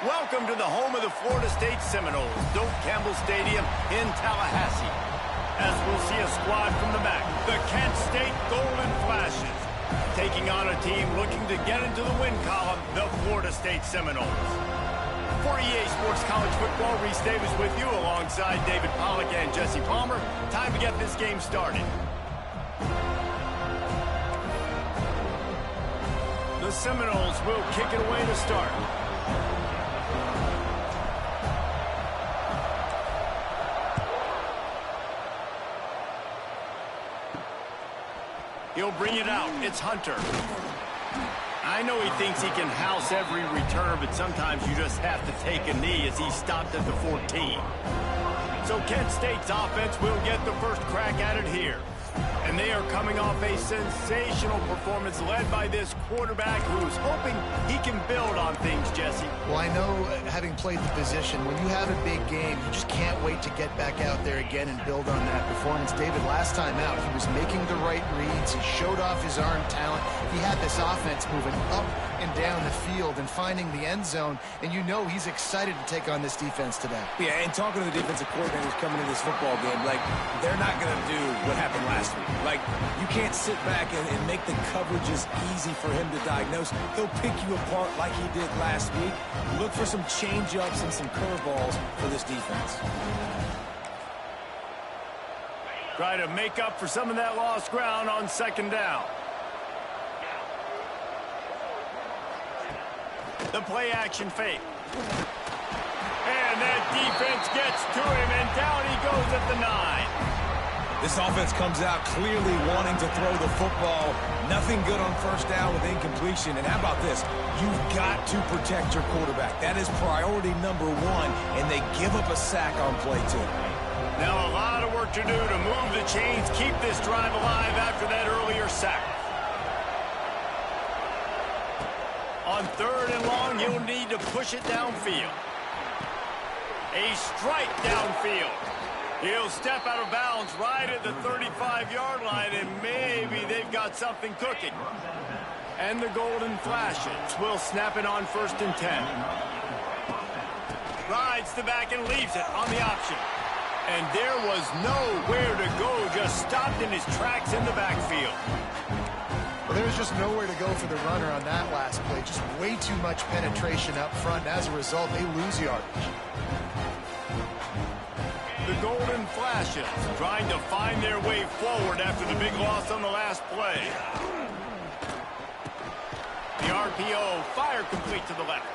Welcome to the home of the Florida State Seminoles, Doak Campbell Stadium in Tallahassee. As we'll see a squad from the back, the Kent State Golden Flashes, taking on a team looking to get into the win column, the Florida State Seminoles. For EA Sports College Football, Reese Davis with you alongside David Pollack and Jesse Palmer. Time to get this game started. The Seminoles will kick it away to start. He'll bring it out. It's Hunter. I know he thinks he can house every return, but sometimes you just have to take a knee as he stopped at the 14. So Kent State's offense will get the first crack at it here. And they are coming off a sensational performance led by this quarterback who's hoping he can build on things, Jesse. Well, I know, having played the position, when you have a big game, you just can't wait to get back out there again and build on that performance. David, last time out, he was making the right reads. He showed off his arm talent. He had this offense moving up and down the field and finding the end zone, and you know he's excited to take on this defense today. Yeah, and talking to the defensive coordinators coming into this football game, like, they're not going to do what happened last week. Like, you can't sit back and make the coverages easy for him to diagnose. He'll pick you apart like he did last week. Look for some change-ups and some curveballs for this defense. Try to make up for some of that lost ground on second down. The play-action fake. And that defense gets to him, and down he goes at the 9. This offense comes out clearly wanting to throw the football. Nothing good on first down with incompletion. And how about this? You've got to protect your quarterback. That is priority number one, and they give up a sack on play 2. Now a lot of work to do to move the chains, keep this drive alive after that earlier sack. On third and long, you'll need to push it downfield. A strike downfield. He'll step out of bounds right at the 35-yard line, and maybe they've got something cooking. And the Golden Flashes will snap it on 1st and 10. Rides the back and leaves it on the option. And there was nowhere to go, just stopped in his tracks in the backfield. Well, there was just nowhere to go for the runner on that last play. Just way too much penetration up front, and as a result, they lose yardage. The Golden Flashes trying to find their way forward after the big loss on the last play. The RPO, fire complete to the left.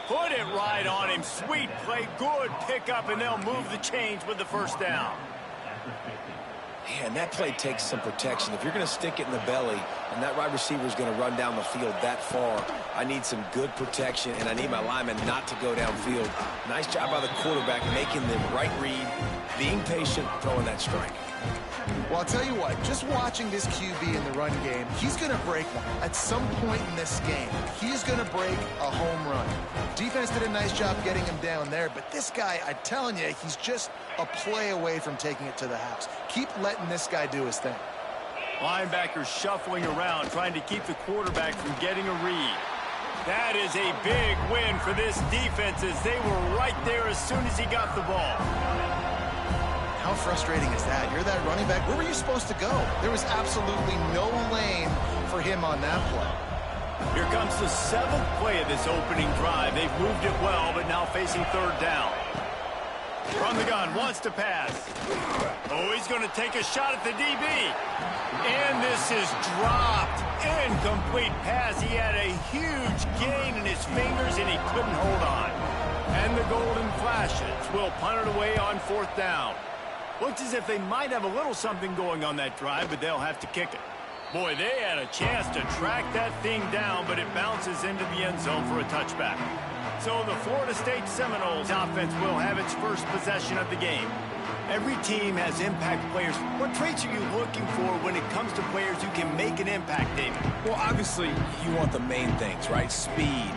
Put it right on him. Sweet play, good pickup, and they'll move the chains with the first down. Man, that play takes some protection. If you're going to stick it in the belly and that wide receiver is going to run down the field that far, I need some good protection, and I need my lineman not to go downfield. Nice job by the quarterback making the right read, being patient, throwing that strike. Well, I'll tell you what, just watching this QB in the run game, he's going to break one. At some point in this game, he's going to break a home run. Defense did a nice job getting him down there, but this guy, I'm telling you, he's just a play away from taking it to the house. Keep letting this guy do his thing. Linebackers shuffling around, trying to keep the quarterback from getting a read. That is a big win for this defense as they were right there as soon as he got the ball. How frustrating is that? You're that running back. Where were you supposed to go? There was absolutely no lane for him on that play. Here comes the 7th play of this opening drive. They've moved it well, but now facing third down. From the gun, wants to pass. Oh, he's going to take a shot at the DB. And this is dropped. Incomplete pass. He had a huge gain in his fingers, and he couldn't hold on. And the Golden Flashes will punt it away on 4th down. Looks as if they might have a little something going on that drive, but they'll have to kick it. Boy, they had a chance to track that thing down, but it bounces into the end zone for a touchback. So the Florida State Seminoles offense will have its first possession of the game. Every team has impact players. What traits are you looking for when it comes to players who can make an impact, David? Well, obviously, you want the main things, right? Speed,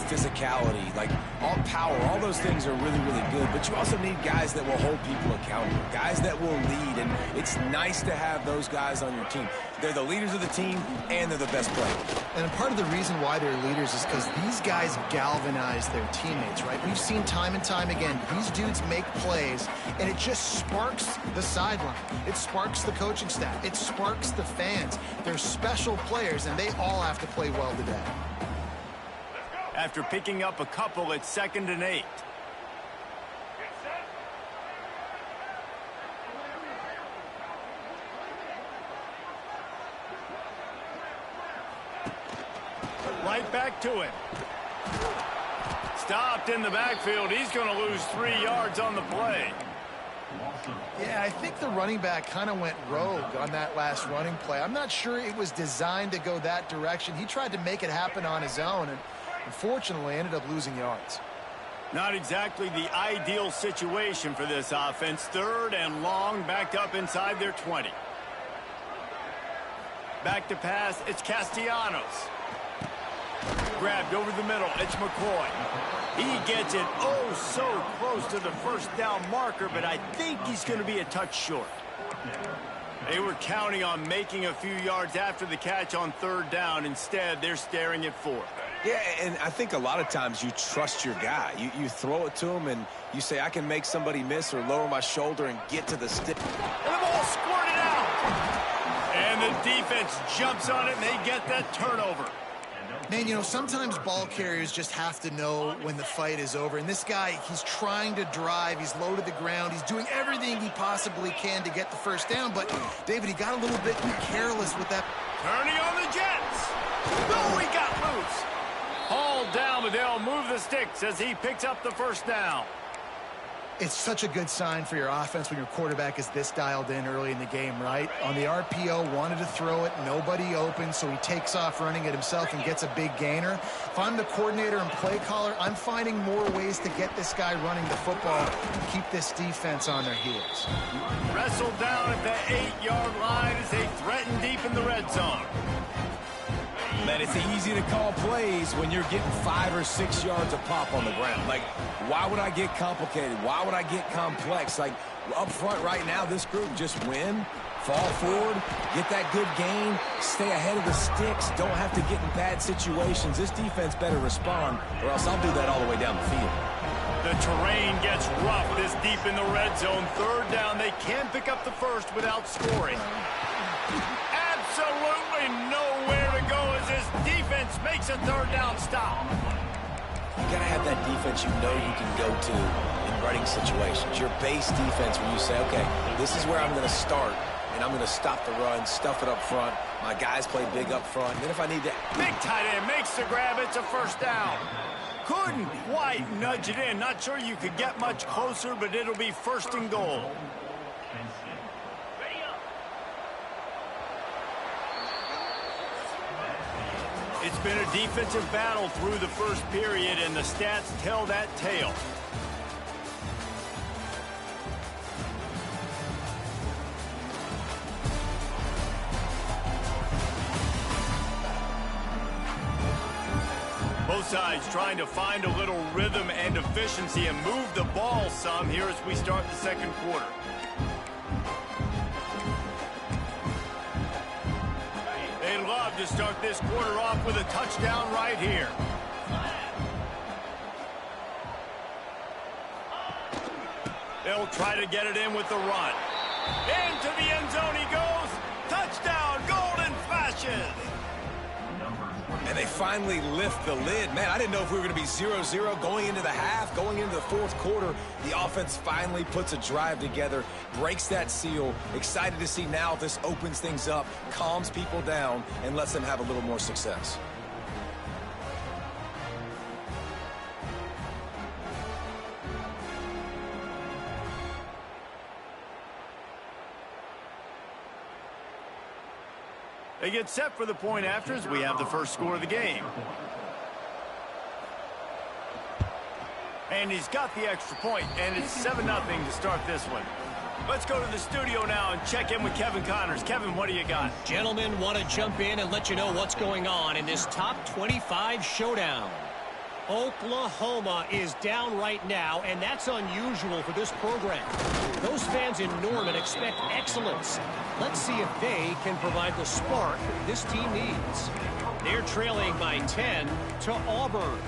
physicality, like all power, all those things are really, really good. But you also need guys that will hold people accountable, guys that will lead. And it's nice to have those guys on your team. They're the leaders of the team, and they're the best players. And part of the reason why they're leaders is because these guys galvanize their teammates, right? We've seen time and time again, these dudes make plays, and it just sparks the sideline. It sparks the coaching staff. It sparks the fans. They're special players, and they all have to play well today. After picking up a couple, it's 2nd and 8. Right back to him. Stopped in the backfield. He's going to lose 3 yards on the play. Yeah, I think the running back kind of went rogue on that last running play. I'm not sure it was designed to go that direction. He tried to make it happen on his own, and unfortunately ended up losing yards. Not exactly the ideal situation for this offense. 3rd and long, backed up inside their 20. Back to pass, it's Castellanos. Grabbed over the middle, it's McCoy. He gets it so close to the first down marker, but I think he's going to be a touch short. They were counting on making a few yards after the catch on 3rd down. Instead, they're staring at 4th. Yeah, and I think a lot of times you trust your guy. You throw it to him, and you say, I can make somebody miss or lower my shoulder and get to the stick. And the ball squirted out. And the defense jumps on it, and they get that turnover. Man, sometimes ball carriers just have to know when the fight is over. And this guy, he's trying to drive. He's low to the ground. He's doing everything he possibly can to get the first down. But, David, he got a little bit careless with that. Turning on the Jets. Oh, he got loose. Hauled down, but they'll move the sticks as he picks up the first down. It's such a good sign for your offense when your quarterback is this dialed in early in the game, right? On the RPO, wanted to throw it, nobody open, so he takes off running it himself and gets a big gainer. If I'm the coordinator and play caller, I'm finding more ways to get this guy running the football and keep this defense on their heels. Wrestled down at the 8-yard line as they threaten deep in the red zone. Man, it's easy to call plays when you're getting 5 or 6 yards a pop on the ground. Like, why would I get complicated? Why would I get complex? Like, up front right now, this group just win, fall forward, get that good gain, stay ahead of the sticks, don't have to get in bad situations. This defense better respond, or else I'll do that all the way down the field. The terrain gets rough this deep in the red zone. 3rd down, they can pick up the first without scoring. Absolutely nowhere to go as this defense makes a 3rd down stop. You got to have that defense you know you can go to in running situations. Your base defense where you say, okay, this is where I'm going to start, and I'm going to stop the run, stuff it up front. My guys play big up front. And then if I need to... Big tight end makes the grab. It's a first down. Couldn't quite nudge it in. Not sure you could get much closer, but it'll be 1st and goal. It's been a defensive battle through the first period, and the stats tell that tale. Both sides trying to find a little rhythm and efficiency and move the ball some here as we start the 2nd quarter. They'd love to start this quarter off with a touchdown right here. They'll try to get it in with the run. Into the end zone he goes. Touchdown, golden flashes. And they finally lift the lid. Man, I didn't know if we were going to be 0-0 going into the half, going into the 4th quarter. The offense finally puts a drive together, breaks that seal. Excited to see now if this opens things up, calms people down, and lets them have a little more success. They get set for the point after as we have the first score of the game. And he's got the extra point, and it's 7-0 to start this one. Let's go to the studio now and check in with Kevin Connors. Kevin, what do you got? Gentlemen, want to jump in and let you know what's going on in this top 25 showdown. Oklahoma is down right now, and that's unusual for this program. Those fans in Norman expect excellence. Let's see if they can provide the spark this team needs. They're trailing by 10 to Auburn.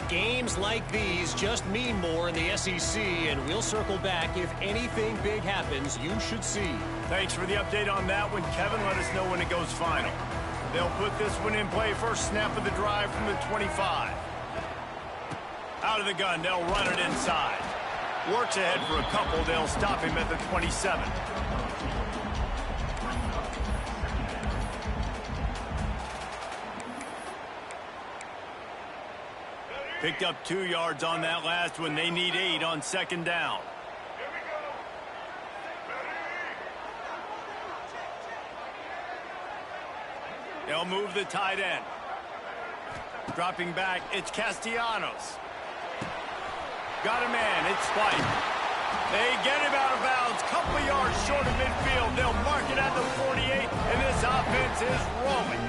Games like these just mean more in the SEC, and we'll circle back if anything big happens you should see. Thanks for the update on that one, Kevin. Let us know when it goes final. They'll put this one in play. First snap of the drive from the 25. Out of the gun, they'll run it inside. Works ahead for a couple. They'll stop him at the 27. Picked up 2 yards on that last one. They need 8 on second down. They'll move the tight end. Dropping back, it's Castellanos. Got a man, it's White. They get him out of bounds, couple of yards short of midfield. They'll mark it at the 48, and this offense is rolling.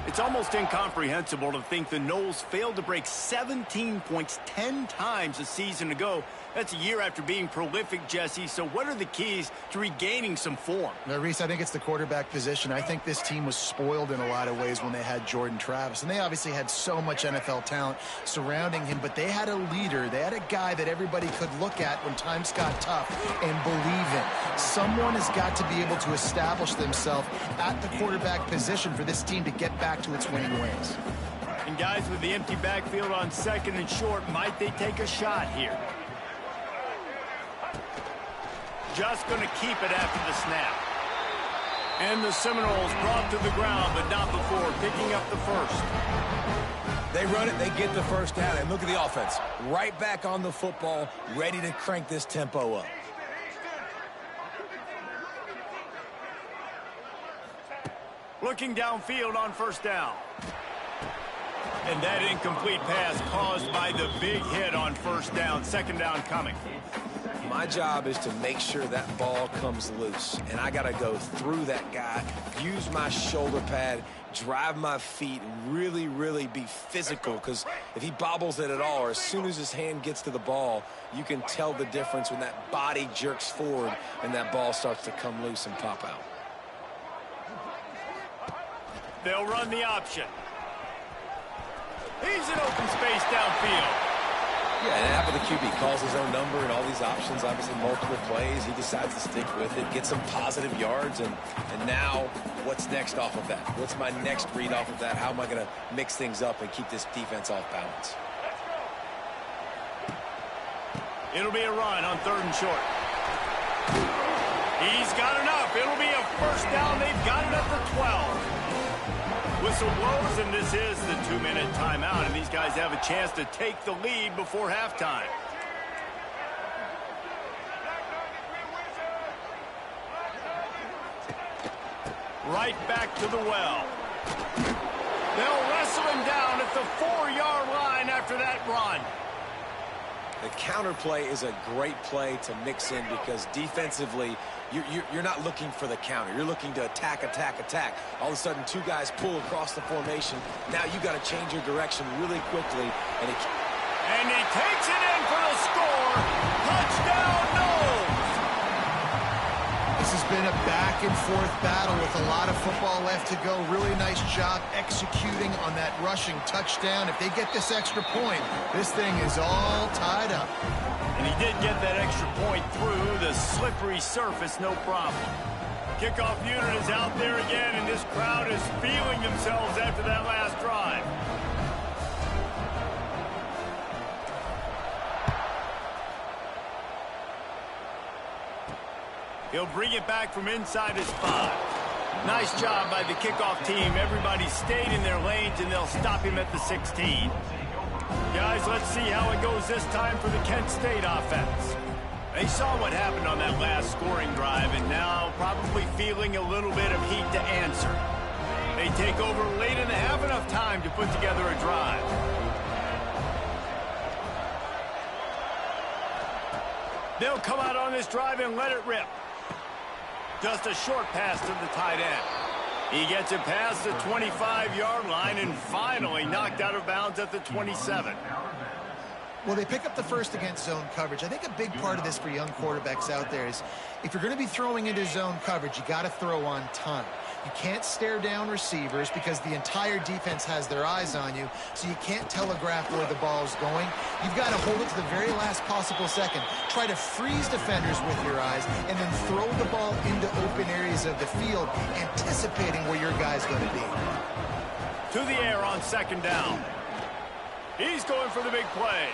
It's almost incomprehensible to think the Noles failed to break 17 points 10 times a season ago. That's a year after being prolific, Jesse. So what are the keys to regaining some form? Now, Reese, I think it's the quarterback position. I think this team was spoiled in a lot of ways when they had Jordan Travis. And they obviously had so much NFL talent surrounding him, but they had a leader. They had a guy that everybody could look at when times got tough and believe in. Someone has got to be able to establish themselves at the quarterback position for this team to get back to its winning ways. And guys, with the empty backfield on second and short, might they take a shot here? Just going to keep it after the snap. And the Seminoles brought to the ground, but not before picking up the first. They run it, they get the first down, and look at the offense. Right back on the football, ready to crank this tempo up. Looking downfield on first down. And that incomplete pass caused by the big hit on first down. Second down coming. My job is to make sure that ball comes loose, and I got to go through that guy, use my shoulder pad, drive my feet, and really, really be physical, because if he bobbles it at all, or as soon as his hand gets to the ball, you can tell the difference when that body jerks forward and that ball starts to come loose and pop out. They'll run the option. He's in open space downfield. Yeah, and after the QB calls his own number and all these options, obviously multiple plays, he decides to stick with it, get some positive yards, and now what's next off of that? What's my next read off of that? How am I going to mix things up and keep this defense off balance? It'll be a run on third and short. He's got enough. It'll be a first down. They've got it at the 12. Whistle blows, and this is the 2-minute timeout, and these guys have a chance to take the lead before halftime. Right back to the well. They'll wrestle him down at the 4-yard line after that run. The counter play is a great play to mix in, because defensively, you're not looking for the counter. You're looking to attack, attack, attack. All of a sudden, 2 guys pull across the formation. Now you got to change your direction really quickly. And he takes it in for the score. Touchdown, Noles! This has been a back-and-forth battle with a lot of football left to go. Really nice job executing on that rushing touchdown. If they get this extra point, this thing is all tied up. And he did get that extra point through the slippery surface, no problem. Kickoff unit is out there again, and this crowd is feeling themselves after that last drive. He'll bring it back from inside his 5. Nice job by the kickoff team. Everybody stayed in their lanes, and they'll stop him at the 16. Guys, let's see how it goes this time for the Kent State offense. They saw what happened on that last scoring drive, and now probably feeling a little bit of heat to answer. They take over late and have enough time to put together a drive. They'll come out on this drive and let it rip. Just a short pass to the tight end. He gets it past the 25-yard line and finally knocked out of bounds at the 27. Well, they pick up the first against zone coverage. I think a big part of this for young quarterbacks out there is if you're going to be throwing into zone coverage, you got to throw on time. You can't stare down receivers because the entire defense has their eyes on you, so you can't telegraph where the ball is going. You've got to hold it to the very last possible second. Try to freeze defenders with your eyes and then throw the ball into open areas of the field, anticipating where your guy's going to be. To the air on second down. He's going for the big play.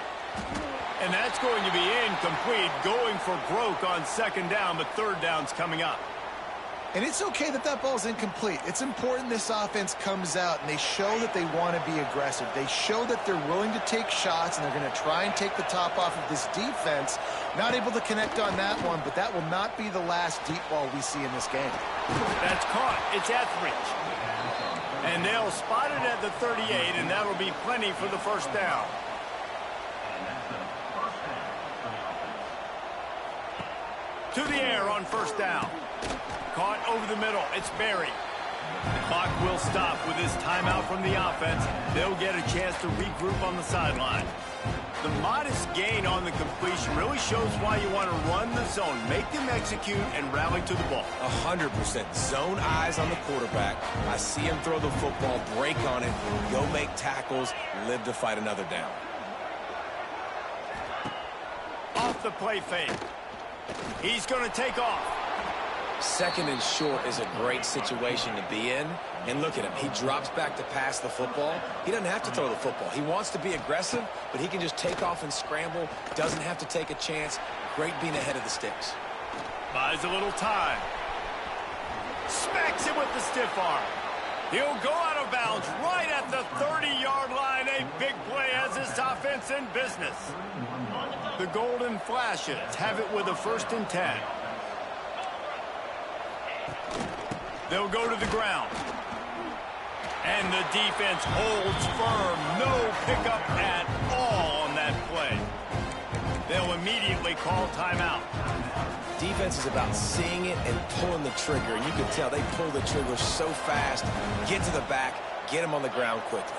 And that's going to be incomplete, going for broke on second down, but third down's coming up. And it's okay that that ball's incomplete. It's important this offense comes out and they show that they want to be aggressive. They show that they're willing to take shots and they're going to try and take the top off of this defense. Not able to connect on that one, but that will not be the last deep ball we see in this game. That's caught. It's at reach. And they'll spot it at the 38, and that'll be plenty for the first down. To the air on first down. Caught over the middle. It's Barry. The clock will stop with this timeout from the offense. They'll get a chance to regroup on the sideline. The modest gain on the completion really shows why you want to run the zone, make them execute, and rally to the ball. 100%. Zone eyes on the quarterback. I see him throw the football, break on it, go make tackles, live to fight another down. Off the play fake. He's going to take off. Second and short is a great situation to be in. And look at him. He drops back to pass the football. He doesn't have to throw the football. He wants to be aggressive, but he can just take off and scramble. Doesn't have to take a chance. Great being ahead of the sticks. Buys a little time. Smacks him with the stiff arm. He'll go out of bounds right at the 30-yard line. A big play has this offense in business. The Golden Flashes have it with a 1st and 10. They'll go to the ground. And the defense holds firm. No pickup at all on that play. They'll immediately call timeout. Defense is about seeing it and pulling the trigger. And you can tell they pull the trigger so fast. Get to the back. Get him on the ground quickly.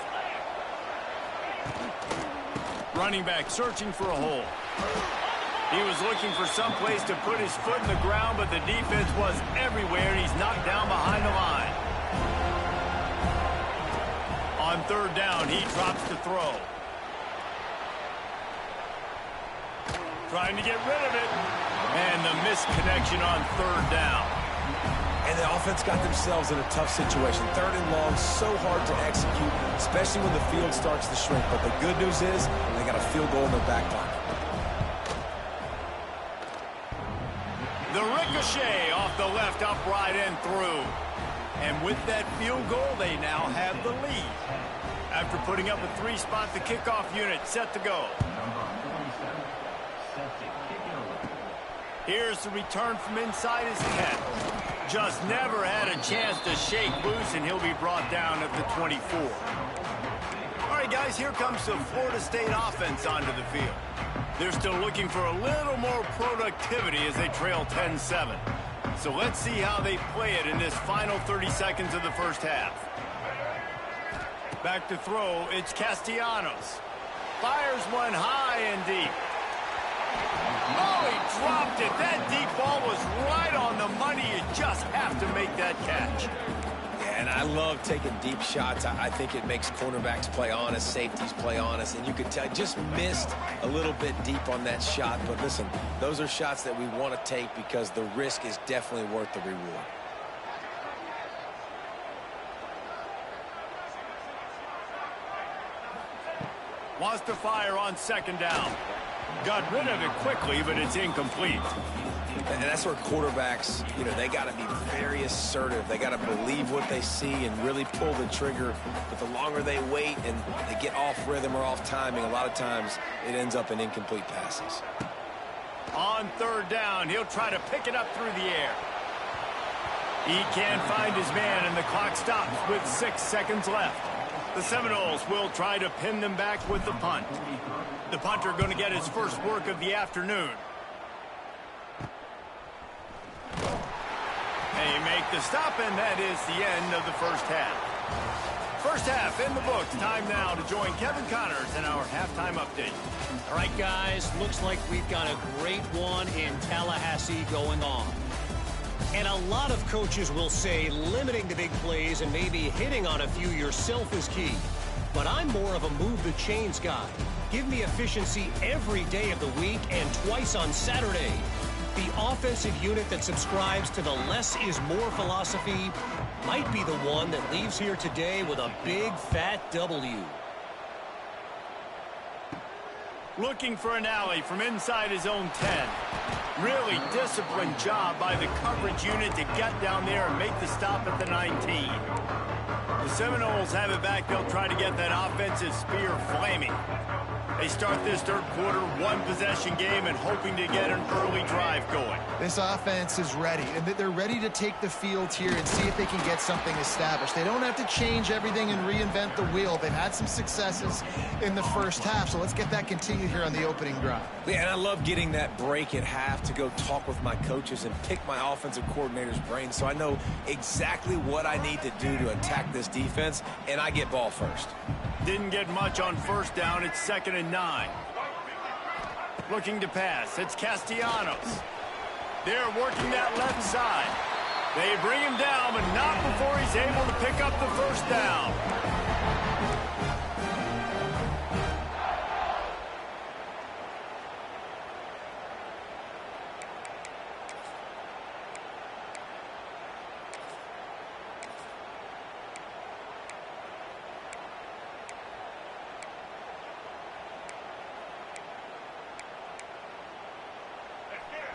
Running back searching for a hole. He was looking for some place to put his foot in the ground, but the defense was everywhere, and he's knocked down behind the line. On third down, he drops the throw. Trying to get rid of it. And the misconnection on third down. And the offense got themselves in a tough situation. Third and long, so hard to execute, especially when the field starts to shrink. But the good news is they got a field goal in their back pocket. The ricochet off the left, upright and through. And with that field goal, they now have the lead. After putting up a 3-spot, the kickoff unit set to go. Here's the return from inside his 10. Just never had a chance to shake loose, and he'll be brought down at the 24. All right, guys, here comes the Florida State offense onto the field. They're still looking for a little more productivity as they trail 10-7. So let's see how they play it in this final 30 seconds of the first half. Back to throw, it's Castellanos. Fires one high and deep. Oh, he dropped it. That deep ball was right on the money. You just have to make that catch. And I love taking deep shots. I think it makes cornerbacks play honest, safeties play honest. And you could tell, just missed a little bit deep on that shot. But listen, those are shots that we want to take because the risk is definitely worth the reward. Wants to fire on second down. Got rid of it quickly, but it's incomplete. And that's where quarterbacks, they got to be very assertive. They got to believe what they see and really pull the trigger. But the longer they wait and they get off rhythm or off timing, a lot of times it ends up in incomplete passes. On third down, he'll try to pick it up through the air. He can't find his man, and the clock stops with 6 seconds left. The Seminoles will try to pin them back with the punt. The punter going to get his first work of the afternoon. They make the stop, and that is the end of the first half. First half in the books. Time now to join Kevin Connors in our halftime update. All right, guys, looks like we've got a great one in Tallahassee going on. And a lot of coaches will say limiting the big plays and maybe hitting on a few yourself is key. But I'm more of a move the chains guy. Give me efficiency every day of the week and twice on Saturday. The offensive unit that subscribes to the less is more philosophy might be the one that leaves here today with a big fat W. Looking for an alley from inside his own 10. Really disciplined job by the coverage unit to get down there and make the stop at the 19. The Seminoles have it back. They'll try to get that offensive spear flaming. They start this third quarter, one-possession game, and hoping to get an early drive going. This offense is ready, and they're ready to take the field here and see if they can get something established. They don't have to change everything and reinvent the wheel. They've had some successes in the first half, so let's get that continued here on the opening drive. Yeah, and I love getting that break at half to go talk with my coaches and pick my offensive coordinator's brain so I know exactly what I need to do to attack this defense, and I get ball first. Didn't get much on first down. It's 2nd and 9. Looking to pass. It's Castellanos. They're working that left side. They bring him down, but not before he's able to pick up the first down.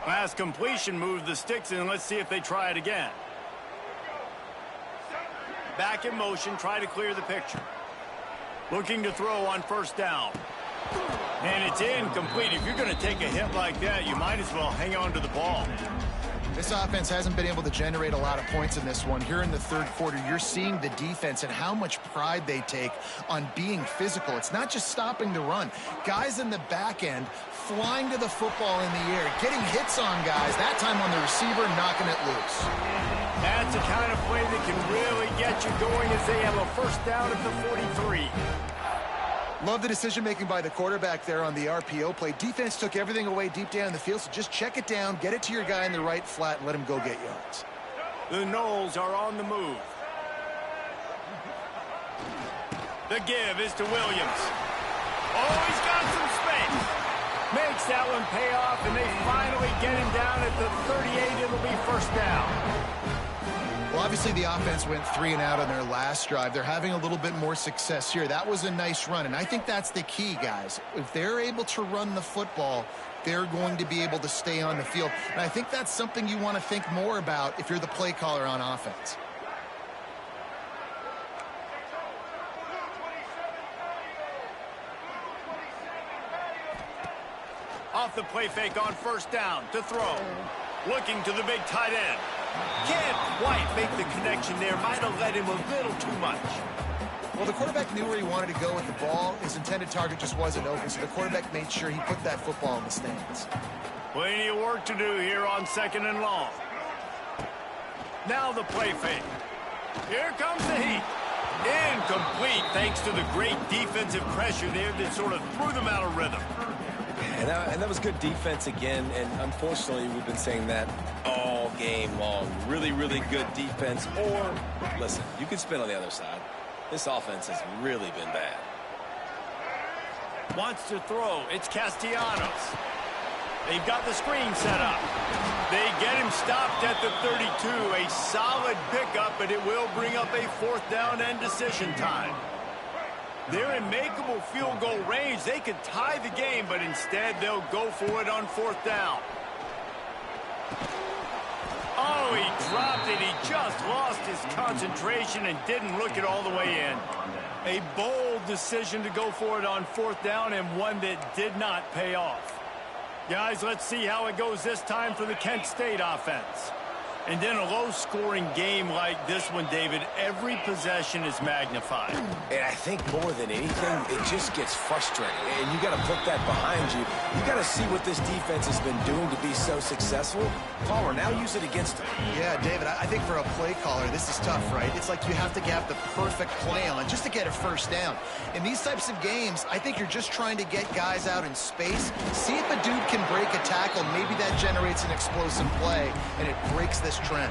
Pass completion, move the sticks in. Let's see if they try it again. Back in motion, try to clear the picture. Looking to throw on first down. And it's incomplete. If you're going to take a hit like that, you might as well hang on to the ball. This offense hasn't been able to generate a lot of points in this one. Here in the third quarter, you're seeing the defense and how much pride they take on being physical. It's not just stopping the run. Guys in the back end flying to the football in the air, getting hits on guys, that time on the receiver, knocking it loose. That's the kind of play that can really get you going as they have a first down at the 43. Love the decision-making by the quarterback there on the RPO play. Defense took everything away deep down the field, so just check it down, get it to your guy in the right flat, and let him go get yards. The Noles are on the move. The give is to Williams. Oh, he's got some space. Makes that one pay off, and they finally get him down at the 38. It'll be first down. Well, obviously the offense went 3 and out on their last drive. They're having a little bit more success here. That was a nice run, and I think that's the key, guys. If they're able to run the football, they're going to be able to stay on the field. And I think that's something you want to think more about if you're the play caller on offense. Off the play fake on first down to throw. Looking to the big tight end. Can't quite make the connection there. Might have led him a little too much. Well, the quarterback knew where he wanted to go with the ball. His intended target just wasn't open, so the quarterback made sure he put that football in the stands. Plenty of work to do here on 2nd and long. Now the play fake. Here comes the heat. Incomplete thanks to the great defensive pressure there that sort of threw them out of rhythm. And that was good defense again, and unfortunately we've been saying that all game long. Really, really good defense. Or, listen, you can spin on the other side. This offense has really been bad. Wants to throw. It's Castellanos. They've got the screen set up. They get him stopped at the 32. A solid pickup, but it will bring up a fourth down and decision time. They're in makeable field goal range. They could tie the game, but instead they'll go for it on fourth down. Oh, he dropped it. He just lost his concentration and didn't look it all the way in. A bold decision to go for it on fourth down, and one that did not pay off. Guys, let's see how it goes this time for the Kent State offense. And in a low-scoring game like this one, David, every possession is magnified. And I think more than anything, it just gets frustrating. And you got to put that behind you. You got to see what this defense has been doing to be so successful. Caller, now use it against them. Yeah, David, I think for a play caller, this is tough, right? It's like you have to have the perfect play on just to get a first down. In these types of games, I think you're just trying to get guys out in space, see if a dude can break a tackle. Maybe that generates an explosive play, and it breaks this trend.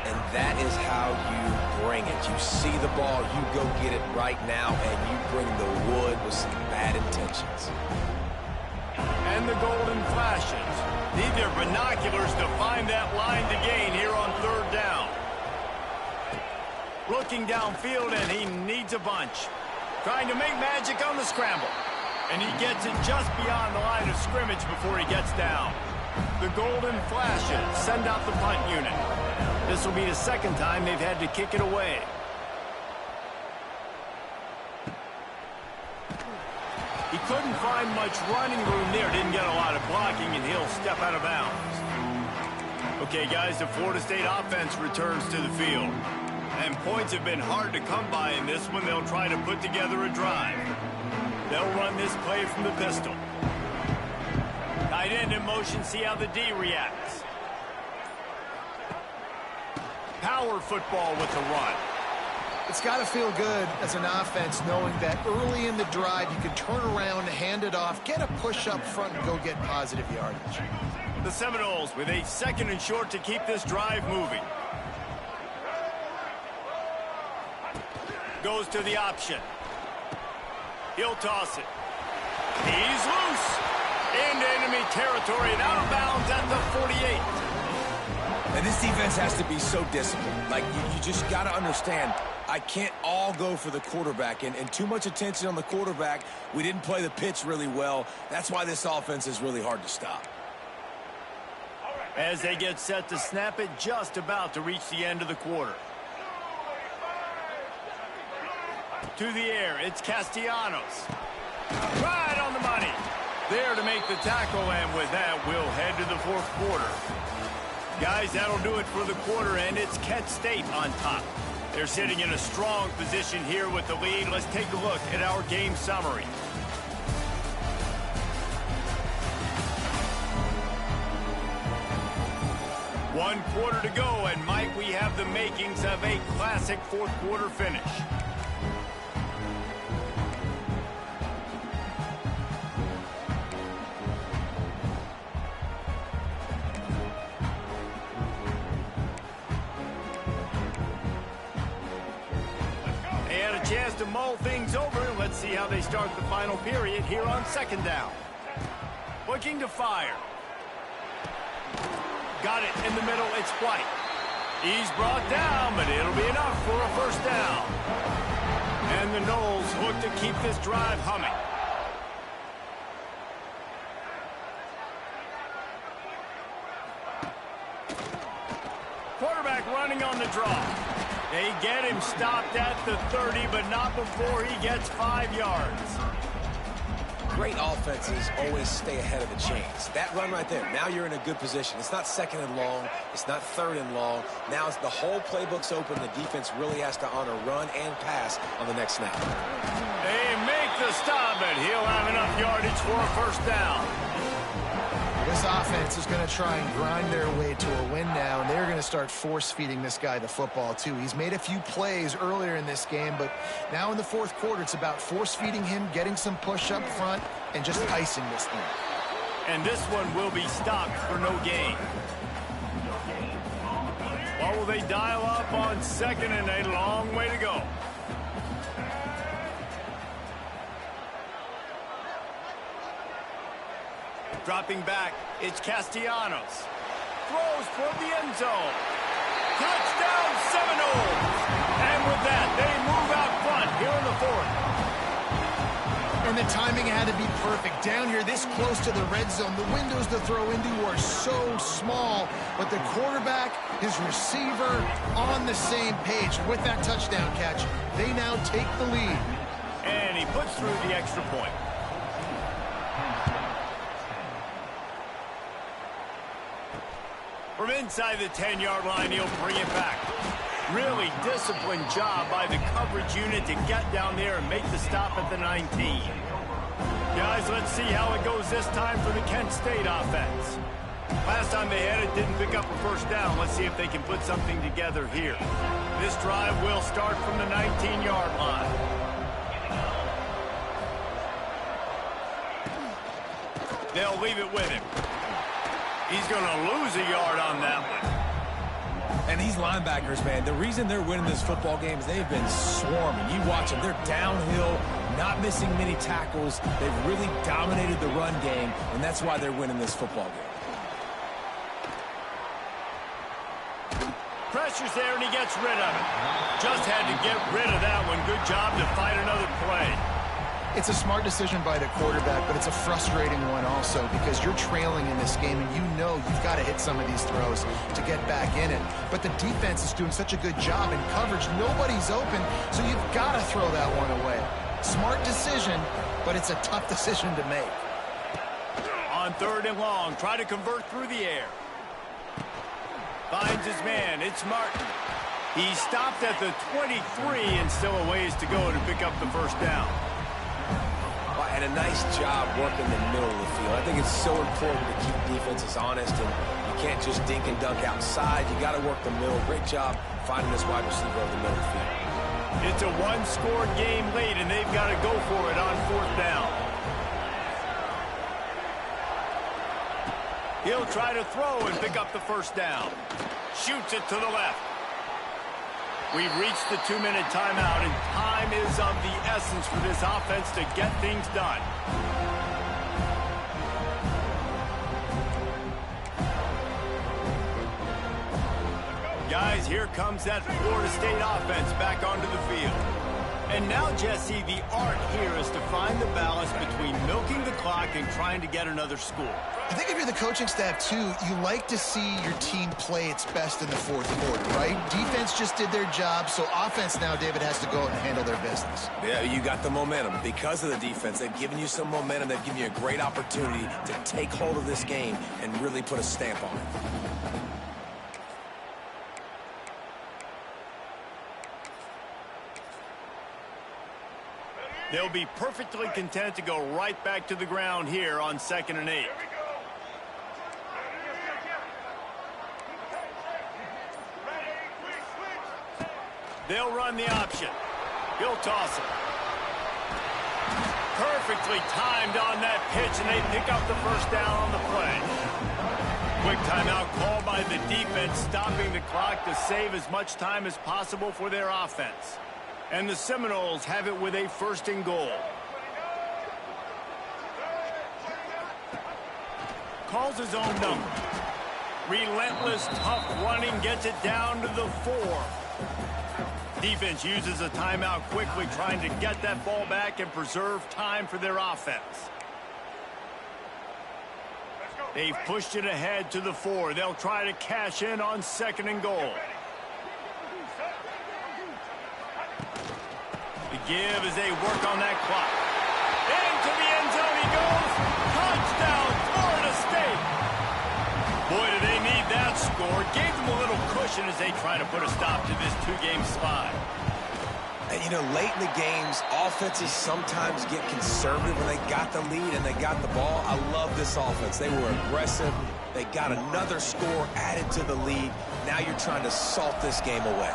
And that is how you bring it. You see the ball, you go get it right now, and you bring the wood with some bad intentions. And the golden flashes. Need their binoculars to find that line to gain here on third down. Looking downfield, and he needs a bunch. Trying to make magic on the scramble. And he gets it just beyond the line of scrimmage before he gets down. The golden flashes send out the punt unit. This will be the second time they've had to kick it away. He couldn't find much running room there. Didn't get a lot of blocking, and he'll step out of bounds. Okay, guys, the Florida State offense returns to the field. And points have been hard to come by in this one. They'll try to put together a drive. They'll run this play from the pistol. Tight end in motion, see how the D reacts. Power football with the run. It's got to feel good as an offense knowing that early in the drive you can turn around, hand it off, get a push up front, and go get positive yardage. The Seminoles with a 2nd and short to keep this drive moving. Goes to the option. He'll toss it. He's loose. Into enemy territory and out of bounds at the 48. And this defense has to be so disciplined. Like, you just got to understand, I can't all go for the quarterback. And too much attention on the quarterback. We didn't play the pitch really well. That's why this offense is really hard to stop. As they get set to snap it, just about to reach the end of the quarter. To the air, it's Castellanos. Right on the money. There to make the tackle, and with that, we'll head to the fourth quarter. Guys, that'll do it for the quarter, and it's Kent State on top. They're sitting in a strong position here with the lead. Let's take a look at our game summary. One quarter to go, and might we have the makings of a classic fourth quarter finish. Chance to mull things over. Let's see how they start the final period here on 2nd down. Looking to fire. Got it in the middle. It's White. He's brought down, but it'll be enough for a first down. And the Noles look to keep this drive humming. Quarterback running on the draw. They get him stopped at the 30, but not before he gets 5 yards. Great offenses always stay ahead of the chains. That run right there, now you're in a good position. It's not 2nd and long. It's not 3rd and long. Now the whole playbook's open. The defense really has to honor run and pass on the next snap. They make the stop, and he'll have enough yardage for a first down. This offense is going to try and grind their way to a win now, and they're going to start force-feeding this guy the football, too. He's made a few plays earlier in this game, but now in the fourth quarter, it's about force-feeding him, getting some push up front, and just icing this thing. And this one will be stopped for no gain. Or will they dial up on 2nd and a long way to go? Dropping back, it's Castellanos. Throws toward the end zone. Touchdown Seminoles! And with that, they move out front here in the fourth. And the timing had to be perfect. Down here this close to the red zone, the windows to throw into are so small, but the quarterback, his receiver, on the same page. And with that touchdown catch, they now take the lead. And he puts through the extra point. From inside the 10-yard line, he'll bring it back. Really disciplined job by the coverage unit to get down there and make the stop at the 19. Guys, let's see how it goes this time for the Kent State offense. Last time they had it, didn't pick up a first down. Let's see if they can put something together here. This drive will start from the 19-yard line. They'll leave it with him. He's going to lose a yard on that one. And these linebackers, man, the reason they're winning this football game is they've been swarming. You watch them. They're downhill, not missing many tackles. They've really dominated the run game, and that's why they're winning this football game. Pressure's there, and he gets rid of it. Just had to get rid of that one. Good job to find another play. It's a smart decision by the quarterback, but it's a frustrating one also because you're trailing in this game, and you know you've got to hit some of these throws to get back in it. But the defense is doing such a good job in coverage. Nobody's open, so you've got to throw that one away. Smart decision, but it's a tough decision to make. On 3rd and long, try to convert through the air. Finds his man. It's Martin. He stopped at the 23 and still a ways to go to pick up the first down. And a nice job working the middle of the field. I think it's so important to keep defenses honest, and you can't just dink and dunk outside. You got to work the middle. Great job finding this wide receiver over the middle of the field. It's a one-score game late, and they've got to go for it on 4th down. He'll try to throw and pick up the first down. Shoots it to the left. We've reached the 2-minute timeout, and time is of the essence for this offense to get things done. Guys, here comes that Florida State offense back onto the field. And now, Jesse, the art here is to find the balance between milking the clock and trying to get another score. I think if you're the coaching staff, too, you like to see your team play its best in the 4th quarter, right? Defense just did their job, so offense now, David, has to go out and handle their business. Yeah, you got the momentum. Because of the defense, they've given you some momentum. They've given you a great opportunity to take hold of this game and really put a stamp on it. They'll be perfectly content to go right back to the ground here on 2nd and 8. They'll run the option. He'll toss it. Perfectly timed on that pitch, and they pick up the first down on the play. Quick timeout called by the defense, stopping the clock to save as much time as possible for their offense. And the Seminoles have it with a 1st and goal. Calls his own number. Relentless, tough running, gets it down to the 4. Defense uses a timeout quickly, trying to get that ball back and preserve time for their offense. They've pushed it ahead to the 4. They'll try to cash in on 2nd and goal. The give as they work on that clock. Into the end zone he goes. Touchdown, Florida State. Boy, do they need that score. Gave them a little cushion as they try to put a stop to this 2-game slide. And, you know, late in the games, offenses sometimes get conservative when they got the lead and they got the ball. I love this offense. They were aggressive. They got another score added to the lead. Now you're trying to salt this game away.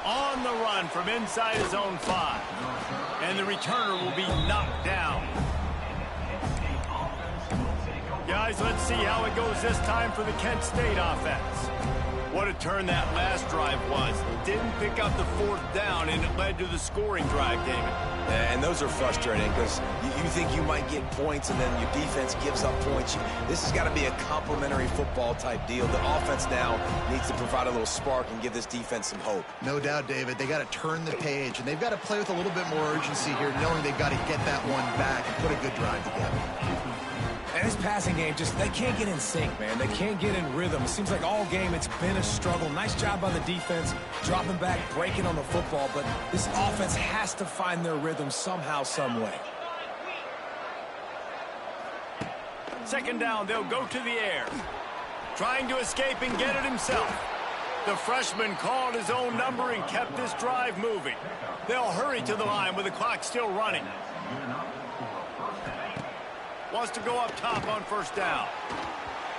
On the run from inside his own 5. And the returner will be knocked down. Guys, let's see how it goes this time for the Kent State offense. What a turn that last drive was. Didn't pick up the 4th down, and it led to the scoring drive, David. Yeah, and those are frustrating because you think you might get points and then your defense gives up points. This has got to be a complementary football type deal. The offense now needs to provide a little spark and give this defense some hope. No doubt, David. They got to turn the page, and they've got to play with a little bit more urgency here, knowing they've got to get that one back and put a good drive together. And this passing game, they can't get in sync, man. They can't get in rhythm. It seems like all game it's been a struggle. Nice job by the defense, dropping back, breaking on the football, but this offense has to find their rhythm somehow, some way. Second down, they'll go to the air. Trying to escape and get it himself. The freshman called his own number and kept this drive moving. They'll hurry to the line with the clock still running. Wants to go up top on first down.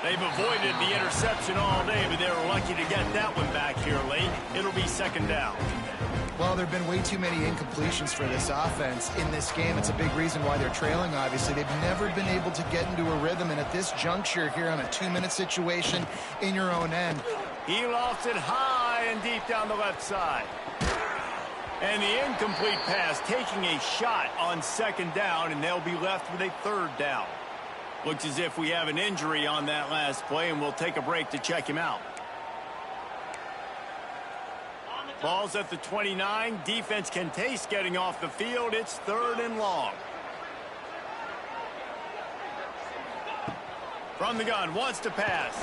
They've avoided the interception all day, but they were lucky to get that one back here late. It'll be second down. Well, there have been way too many incompletions for this offense in this game. It's a big reason why they're trailing, obviously. They've never been able to get into a rhythm, and at this juncture here on a 2-minute situation in your own end. He lofts it high and deep down the left side. And the incomplete pass taking a shot on second down, and they'll be left with a third down. Looks as if we have an injury on that last play, and we'll take a break to check him out. Ball's at the 29. Defense can taste getting off the field. It's third and long. From the gun, wants to pass.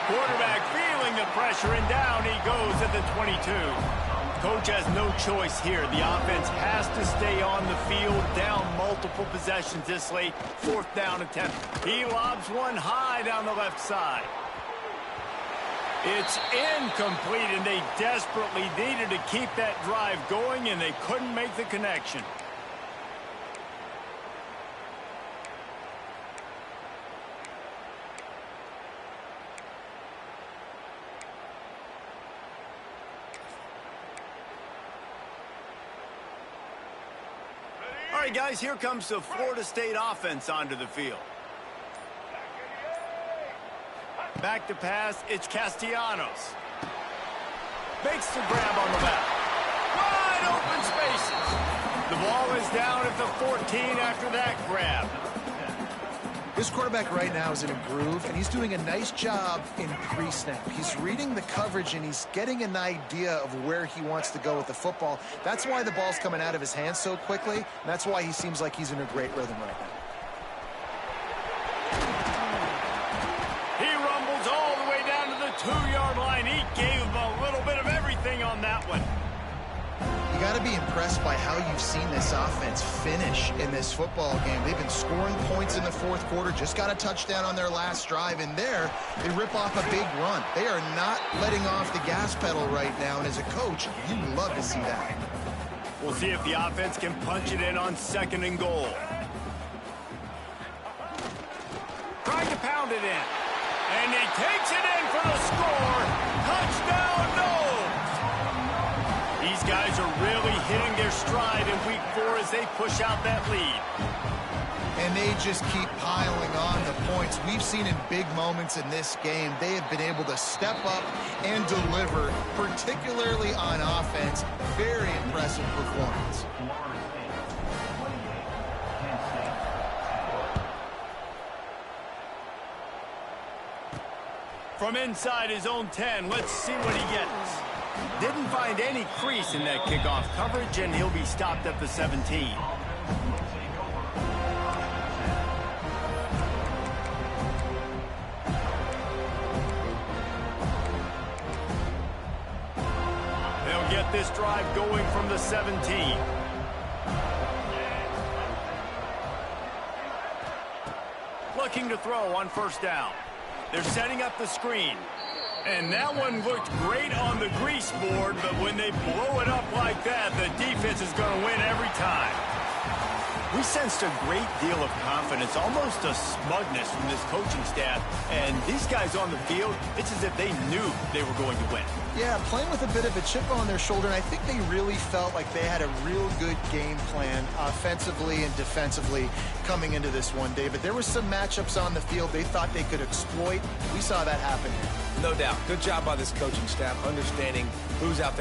Quarterback feeling the pressure, and down he goes at the 22. Coach has no choice here. The offense has to stay on the field, down multiple possessions this late. Fourth down attempt. He lobs one high down the left side. It's incomplete, and they desperately needed to keep that drive going, and they couldn't make the connection. All right, guys, here comes the Florida State offense onto the field. Back to pass, it's Castellanos. Makes the grab on the left. Wide open spaces. The ball is down at the 14 after that grab. This quarterback right now is in a groove, and he's doing a nice job in pre-snap. He's reading the coverage, and he's getting an idea of where he wants to go with the football. That's why the ball's coming out of his hands so quickly, and that's why he seems like he's in a great rhythm right now. He rumbles all the way down to the 2-yard line. He gave him a little bit of everything on that one. You got to be impressed by how you've seen this offense finish in this football game. They've been scoring points in the fourth quarter, just got a touchdown on their last drive, and there they rip off a big run. They are not letting off the gas pedal right now, and as a coach, you love to see that. We'll see if the offense can punch it in on second and goal. Trying to pound it in. And he takes it in for the score. Touchdown, no! These guys are really hitting their stride in week 4 as they push out that lead. And they just keep piling on the points. We've seen in big moments in this game, they have been able to step up and deliver, particularly on offense. Very impressive performance. From inside his own 10, let's see what he gets. Didn't find any crease in that kickoff coverage, and he'll be stopped at the 17. They'll get this drive going from the 17. Looking to throw on first down. They're setting up the screen. And that one looked great on the grease board, but when they blow it up like that, the defense is going to win every time. We sensed a great deal of confidence, almost a smugness from this coaching staff. And these guys on the field, it's as if they knew they were going to win. Yeah, playing with a bit of a chip on their shoulder, and I think they really felt like they had a real good game plan offensively and defensively coming into this one, David. There were some matchups on the field they thought they could exploit. We saw that happen here. No doubt. Good job by this coaching staff understanding who's out there.